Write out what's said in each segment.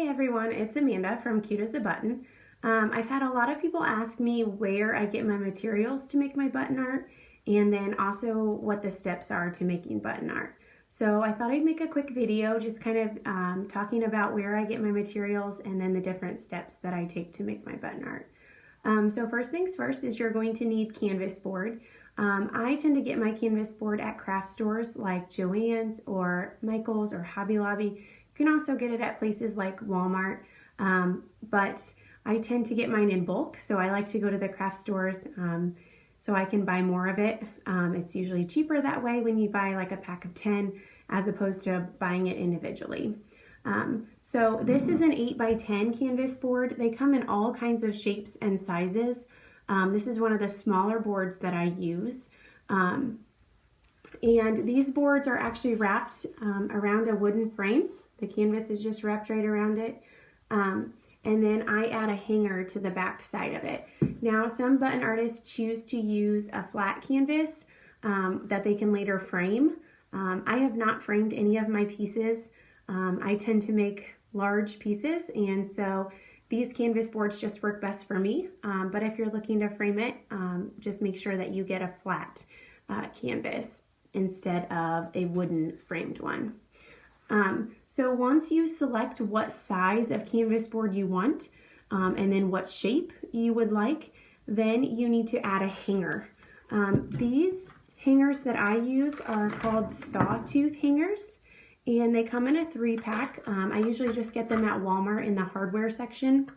Hey everyone, it's Amanda from Cute as a Button. I've had a lot of people ask me where I get my materials to make my button art, and then also what the steps are to making button art. So I thought I'd make a quick video just kind of talking about where I get my materials and then the different steps that I take to make my button art. So first things first is you're going to need canvas board. I tend to get my canvas board at craft stores like Joann's or Michael's or Hobby Lobby. You can also get it at places like Walmart, but I tend to get mine in bulk, so I like to go to the craft stores so I can buy more of it. It's usually cheaper that way when you buy like a pack of 10 as opposed to buying it individually. So this is an 8x10 canvas board. They come in all kinds of shapes and sizes. This is one of the smaller boards that I use. And these boards are actually wrapped around a wooden frame. The canvas is just wrapped right around it. And then I add a hanger to the back side of it. Now, some button artists choose to use a flat canvas that they can later frame. I have not framed any of my pieces. I tend to make large pieces, and so these canvas boards just work best for me. But if you're looking to frame it, just make sure that you get a flat canvas instead of a wooden framed one. So once you select what size of canvas board you want, and then what shape you would like, then you need to add a hanger. These hangers that I use are called sawtooth hangers, and they come in a 3-pack. I usually just get them at Walmart in the hardware section.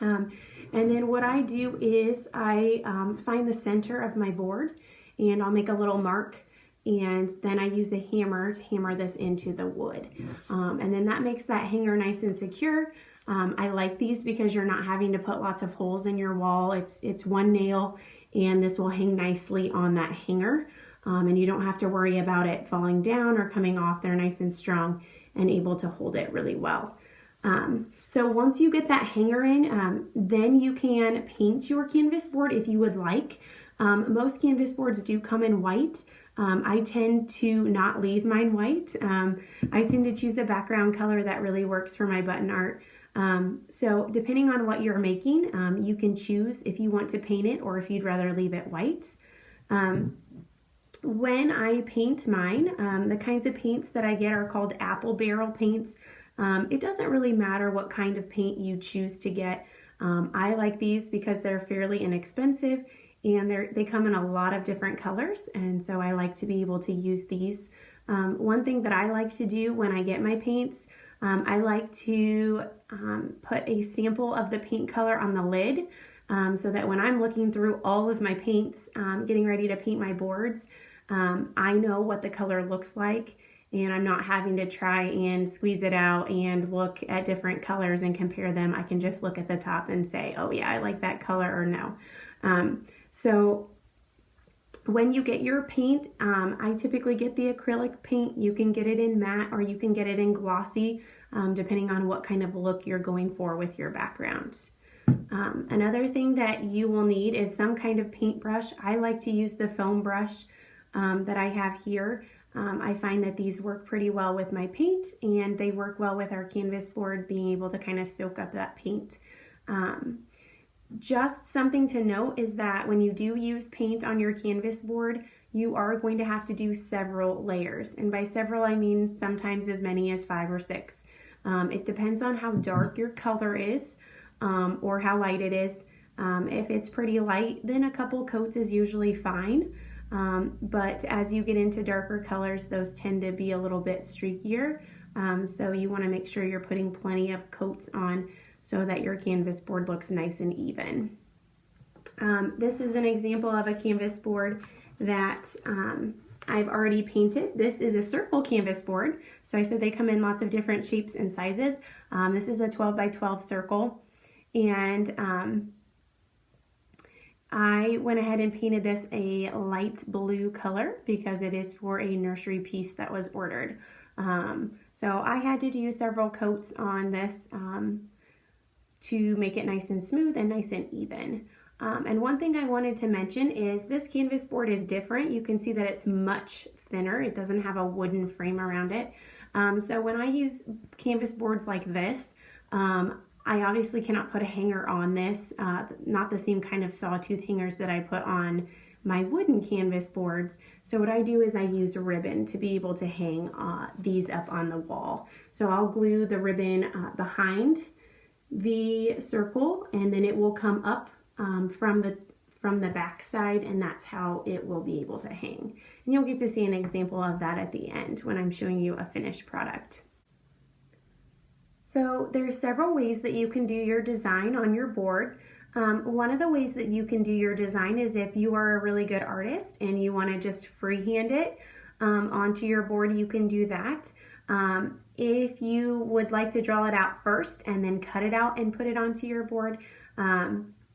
And then what I do is I find the center of my board, and I'll make a little mark, and then I use a hammer to hammer this into the wood. And then that makes that hanger nice and secure. I like these because you're not having to put lots of holes in your wall. It's one nail, and this will hang nicely on that hanger. And you don't have to worry about it falling down or coming off. They're nice and strong and able to hold it really well. So once you get that hanger in, then you can paint your canvas board if you would like. Most canvas boards do come in white. I tend to not leave mine white. I tend to choose a background color that really works for my button art. So depending on what you're making, you can choose if you want to paint it or if you'd rather leave it white. When I paint mine, the kinds of paints that I get are called apple barrel paints. It doesn't really matter what kind of paint you choose to get. I like these because they're fairly inexpensive, and they come in a lot of different colors, and so I like to be able to use these. One thing that I like to do when I get my paints, I like to put a sample of the paint color on the lid, so that when I'm looking through all of my paints, getting ready to paint my boards, I know what the color looks like, and I'm not having to try and squeeze it out and look at different colors and compare them. I can just look at the top and say, oh yeah, I like that color, or no. So when you get your paint, I typically get the acrylic paint. You can get it in matte or you can get it in glossy, depending on what kind of look you're going for with your background. Another thing that you will need is some kind of paintbrush. I like to use the foam brush that I have here. I find that these work pretty well with my paint, and they work well with our canvas board being able to kind of soak up that paint. Just something to note is that when you do use paint on your canvas board, you are going to have to do several layers. And by several, I mean sometimes as many as 5 or 6. It depends on how dark your color is, or how light it is. If it's pretty light, then a couple coats is usually fine. But as you get into darker colors, those tend to be a little bit streakier. So you want to make sure you're putting plenty of coats on so that your canvas board looks nice and even. This is an example of a canvas board that I've already painted. This is a circle canvas board. So I said they come in lots of different shapes and sizes. This is a 12x12 circle. And I went ahead and painted this a light blue color because it is for a nursery piece that was ordered. So I had to do several coats on this to make it nice and smooth and nice and even. And one thing I wanted to mention is this canvas board is different. You can see that it's much thinner. It doesn't have a wooden frame around it. So when I use canvas boards like this, I obviously cannot put a hanger on this, not the same kind of sawtooth hangers that I put on my wooden canvas boards. So what I do is I use ribbon to be able to hang these up on the wall. So I'll glue the ribbon behind the circle, and then it will come up from the back side, and that's how it will be able to hang. And you'll get to see an example of that at the end when I'm showing you a finished product. So there's several ways that you can do your design on your board. One of the ways that you can do your design is if you are a really good artist and you want to just freehand it onto your board, you can do that. If you would like to draw it out first and then cut it out and put it onto your board,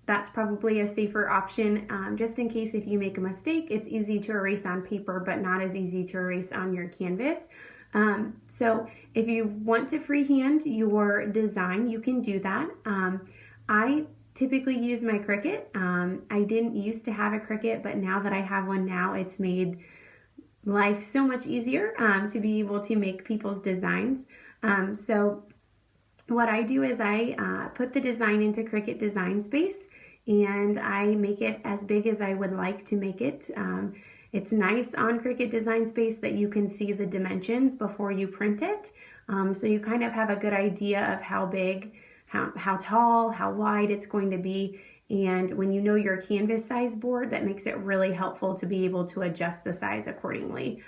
that's probably a safer option, just in case if you make a mistake. It's easy to erase on paper, but not as easy to erase on your canvas. So if you want to freehand your design, you can do that. I typically use my Cricut. I didn't used to have a Cricut, but now that I have one now, it's made life so much easier to be able to make people's designs. So what I do is I put the design into Cricut Design Space, and I make it as big as I would like to make it. It's nice on Cricut Design Space that you can see the dimensions before you print it. So you kind of have a good idea of how big, how tall, how wide it's going to be. And when you know your canvas size board, that makes it really helpful to be able to adjust the size accordingly.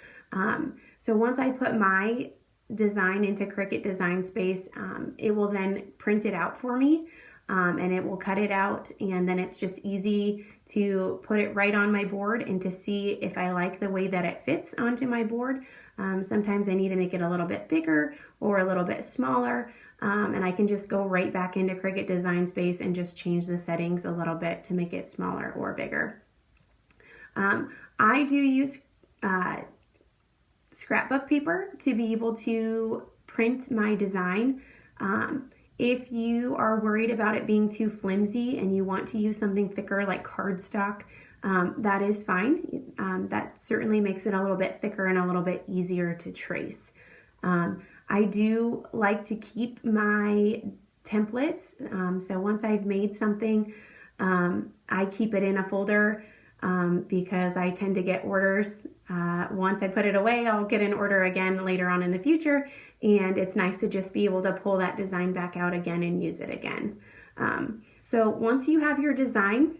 So once I put my design into Cricut Design Space, it will then print it out for me. And it will cut it out, and then it's just easy to put it right on my board and to see if I like the way that it fits onto my board. Sometimes I need to make it a little bit bigger or a little bit smaller, and I can just go right back into Cricut Design Space and just change the settings a little bit to make it smaller or bigger. I do use scrapbook paper to be able to print my design. If you are worried about it being too flimsy and you want to use something thicker like cardstock, that is fine. That certainly makes it a little bit thicker and a little bit easier to trace. I do like to keep my templates. So once I've made something, I keep it in a folder because I tend to get orders. Once I put it away, I'll get an order again later on in the future. And it's nice to just be able to pull that design back out again and use it again. So once you have your design,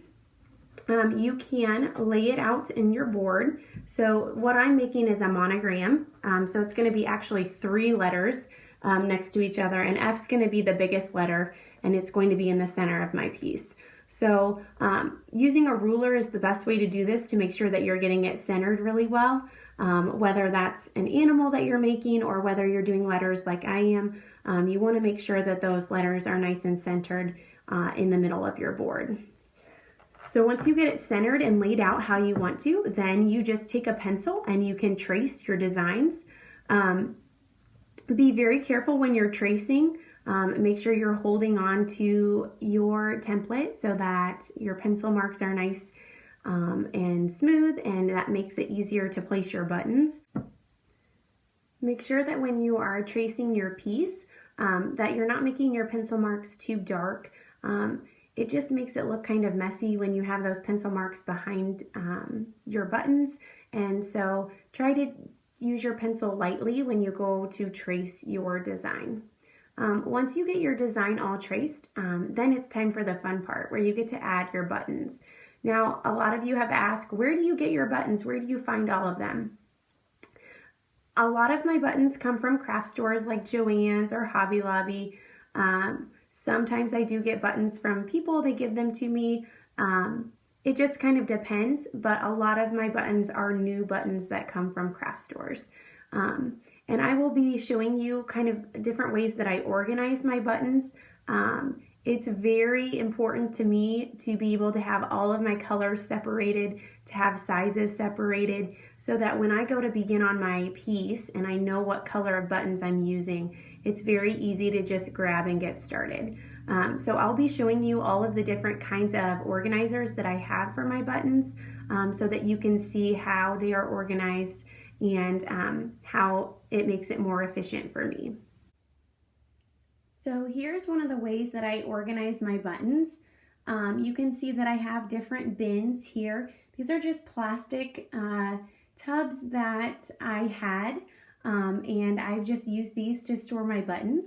you can lay it out in your board. So what I'm making is a monogram. So it's going to be actually 3 letters next to each other, and F's going to be the biggest letter, and it's going to be in the center of my piece. So using a ruler is the best way to do this to make sure that you're getting it centered really well. Whether that's an animal that you're making or whether you're doing letters like I am, you want to make sure that those letters are nice and centered in the middle of your board. So once you get it centered and laid out how you want to, then you just take a pencil and you can trace your designs. Be very careful when you're tracing. Make sure you're holding on to your template so that your pencil marks are nice and smooth, and that makes it easier to place your buttons. Make sure that when you are tracing your piece, that you're not making your pencil marks too dark. It just makes it look kind of messy when you have those pencil marks behind your buttons, and so try to use your pencil lightly when you go to trace your design. Once you get your design all traced, then it's time for the fun part where you get to add your buttons. Now, a lot of you have asked, where do you get your buttons? Where do you find all of them? A lot of my buttons come from craft stores like Joann's or Hobby Lobby. Sometimes I do get buttons from people, they give them to me. It just kind of depends, but a lot of my buttons are new buttons that come from craft stores. And I will be showing you kind of different ways that I organize my buttons. It's very important to me to be able to have all of my colors separated, to have sizes separated, so that when I go to begin on my piece and I know what color of buttons I'm using, it's very easy to just grab and get started. So I'll be showing you all of the different kinds of organizers that I have for my buttons, so that you can see how they are organized and how it makes it more efficient for me. So here's one of the ways that I organize my buttons. You can see that I have different bins here. These are just plastic tubs that I had, and I've just used these to store my buttons.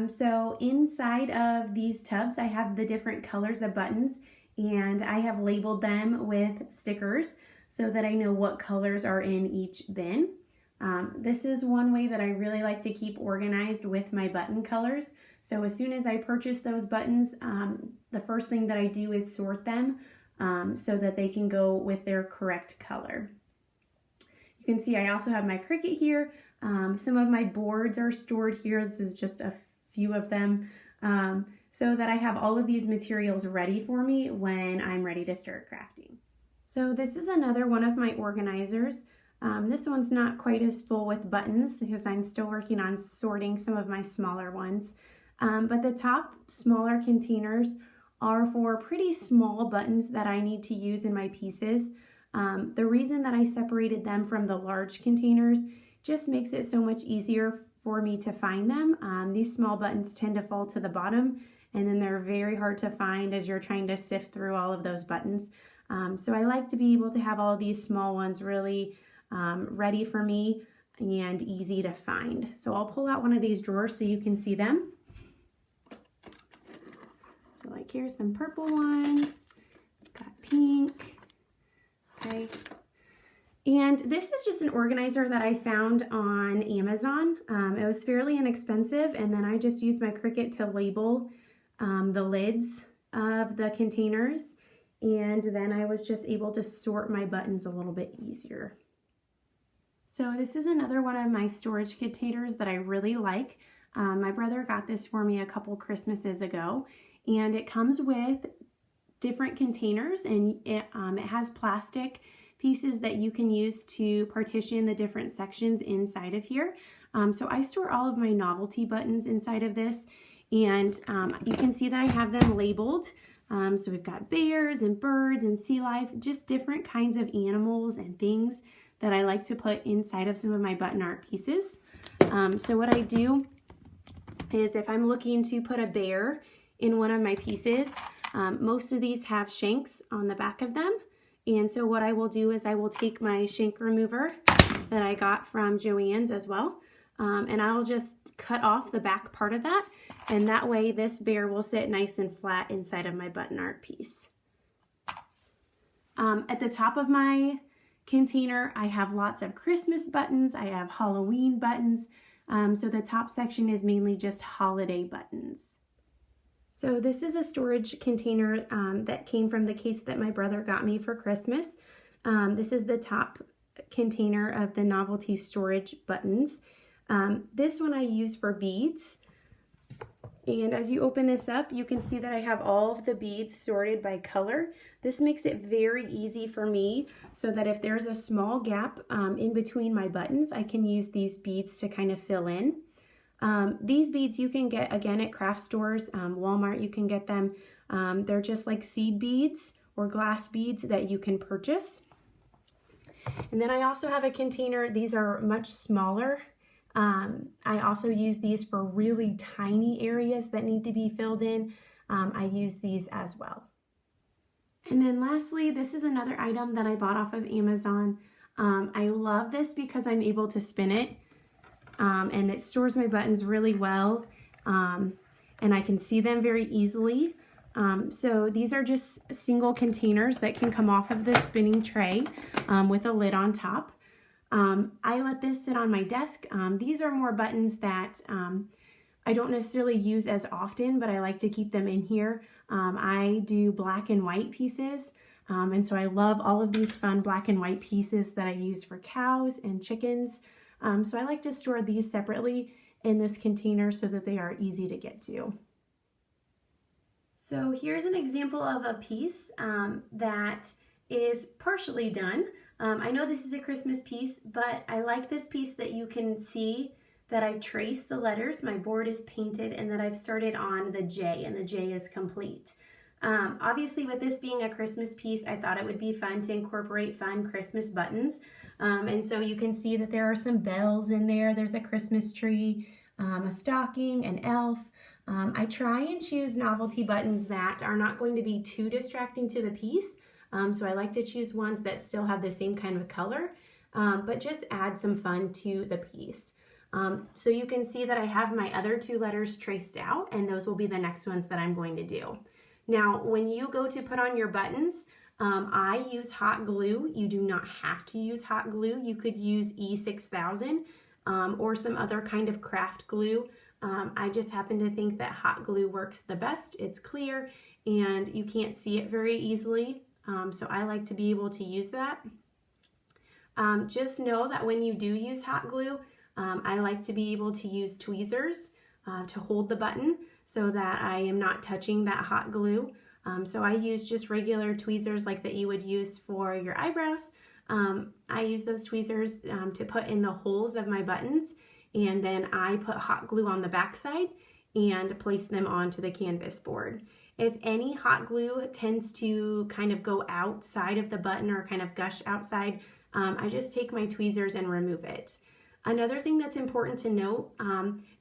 So inside of these tubs, I have the different colors of buttons, and I have labeled them with stickers so that I know what colors are in each bin. This is one way that I really like to keep organized with my button colors. So as soon as I purchase those buttons, the first thing that I do is sort them so that they can go with their correct color. You can see I also have my Cricut here. Some of my boards are stored here. This is just a few of them, so that I have all of these materials ready for me when I'm ready to start crafting. So this is another one of my organizers. This one's not quite as full with buttons because I'm still working on sorting some of my smaller ones. But the top smaller containers are for pretty small buttons that I need to use in my pieces. The reason that I separated them from the large containers just makes it so much easier for me to find them. These small buttons tend to fall to the bottom, and then they're very hard to find as you're trying to sift through all of those buttons. So I like to be able to have all these small ones really ready for me and easy to find. So I'll pull out one of these drawers so you can see them. So like here's some purple ones, got pink, okay. And this is just an organizer that I found on Amazon. It was fairly inexpensive, and then I just used my Cricut to label the lids of the containers, and then I was just able to sort my buttons a little bit easier. So this is another one of my storage containers that I really like. My brother got this for me a couple Christmases ago, and it comes with different containers, and it has plastic pieces that you can use to partition the different sections inside of here. So I store all of my novelty buttons inside of this, and you can see that I have them labeled. So we've got bears and birds and sea life, just different kinds of animals and things that I like to put inside of some of my button art pieces. So what I do is if I'm looking to put a bear in one of my pieces, most of these have shanks on the back of them. And so what I will do is I will take my shank remover that I got from Joann's as well, and I'll just cut off the back part of that, and that way this bear will sit nice and flat inside of my button art piece. At the top of my container, I have lots of Christmas buttons, I have Halloween buttons, so the top section is mainly just holiday buttons. So this is a storage container that came from the case that my brother got me for Christmas. This is the top container of the novelty storage buttons. This one I use for beads. And as you open this up, you can see that I have all of the beads sorted by color. This makes it very easy for me so that if there's a small gap in between my buttons, I can use these beads to kind of fill in. These beads you can get again at craft stores, Walmart, you can get them. They're just like seed beads or glass beads that you can purchase. And then I also have a container, these are much smaller. I also use these for really tiny areas that need to be filled in. I use these as well. And then lastly, this is another item that I bought off of Amazon. I love this because I'm able to spin it. And it stores my buttons really well, and I can see them very easily. So these are just single containers that can come off of the spinning tray with a lid on top. I let this sit on my desk. These are more buttons that I don't necessarily use as often, but I like to keep them in here. I do black and white pieces, and so I love all of these fun black and white pieces that I use for cows and chickens. So I like to store these separately in this container so that they are easy to get to. So here's an example of a piece that is partially done. I know this is a Christmas piece, but I like this piece that you can see that I've traced the letters, my board is painted, and that I've started on the J, and the J is complete. Obviously with this being a Christmas piece, I thought it would be fun to incorporate fun Christmas buttons. And so you can see that there are some bells in there. There's a Christmas tree, a stocking, an elf. I try and choose novelty buttons that are not going to be too distracting to the piece. So I like to choose ones that still have the same kind of color, but just add some fun to the piece. So you can see that I have my other 2 letters traced out, and those will be the next ones that I'm going to do. Now, when you go to put on your buttons, I use hot glue. You do not have to use hot glue. You could use E6000 or some other kind of craft glue. I just happen to think that hot glue works the best. It's clear and you can't see it very easily. So I like to be able to use that. Just know that when you do use hot glue, I like to be able to use tweezers to hold the button so that I am not touching that hot glue. So I use just regular tweezers like that you would use for your eyebrows. I use those tweezers to put in the holes of my buttons, and then I put hot glue on the back side and place them onto the canvas board. If any hot glue tends to kind of go outside of the button or kind of gush outside, I just take my tweezers and remove it. Another thing that's important to note,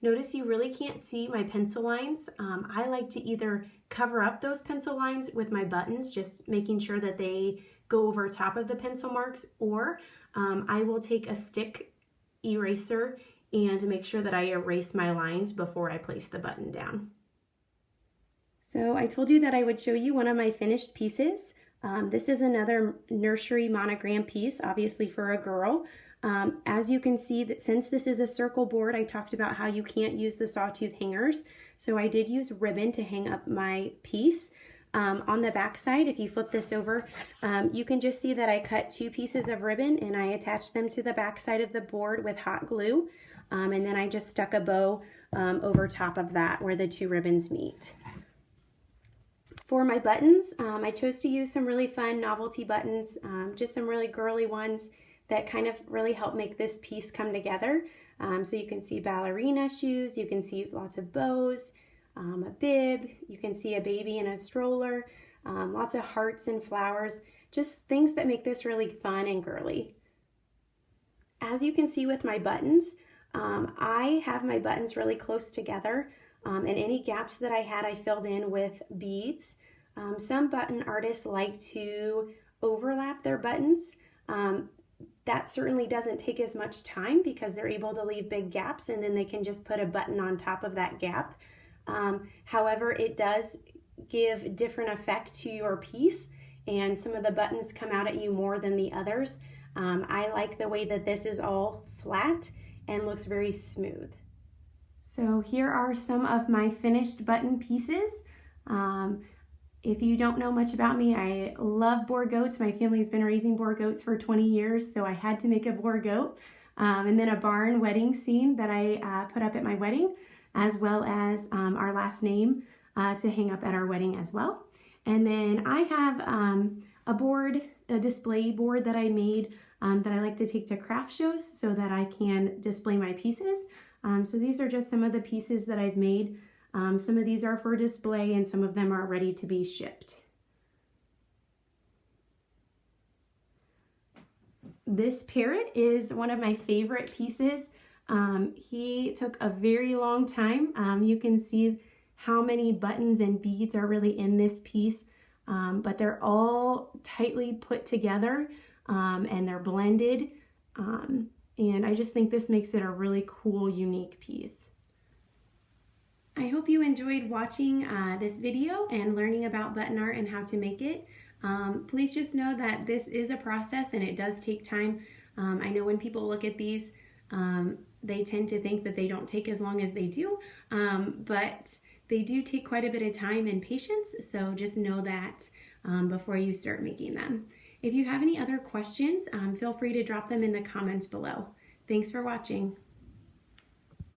notice you really can't see my pencil lines. I like to either cover up those pencil lines with my buttons, just making sure that they go over top of the pencil marks, or I will take a stick eraser and make sure that I erase my lines before I place the button down. So I told you that I would show you one of my finished pieces. This is another nursery monogram piece, obviously for a girl. As you can see, that since this is a circle board, I talked about how you can't use the sawtooth hangers. So I did use ribbon to hang up my piece. On the back side, if you flip this over, you can just see that I cut 2 pieces of ribbon and I attached them to the back side of the board with hot glue. And then I just stuck a bow over top of that where the 2 ribbons meet. For my buttons, I chose to use some really fun novelty buttons, just some really girly ones that kind of really help make this piece come together. So you can see ballerina shoes, you can see lots of bows, a bib, you can see a baby in a stroller, lots of hearts and flowers, just things that make this really fun and girly. As you can see with my buttons, I have my buttons really close together, and any gaps that I had I filled in with beads. Some button artists like to overlap their buttons. That certainly doesn't take as much time because they're able to leave big gaps and then they can just put a button on top of that gap. However, it does give different effect to your piece, and some of the buttons come out at you more than the others. I like the way that this is all flat and looks very smooth. So here are some of my finished button pieces. If you don't know much about me, I love boar goats. My family's been raising boar goats for 20 years, so I had to make a boar goat. And then a barn wedding scene that I put up at my wedding, as well as our last name to hang up at our wedding as well. And then I have a display board that I made that I like to take to craft shows so that I can display my pieces. So these are just some of the pieces that I've made. Some of these are for display and some of them are ready to be shipped. This parrot is one of my favorite pieces. He took a very long time. You can see how many buttons and beads are really in this piece, but they're all tightly put together and they're blended. And I just think this makes it a really cool, unique piece. I hope you enjoyed watching this video and learning about button art and how to make it. Please just know that this is a process and it does take time. I know when people look at these, they tend to think that they don't take as long as they do, but they do take quite a bit of time and patience, so just know that before you start making them. If you have any other questions, feel free to drop them in the comments below. Thanks for watching.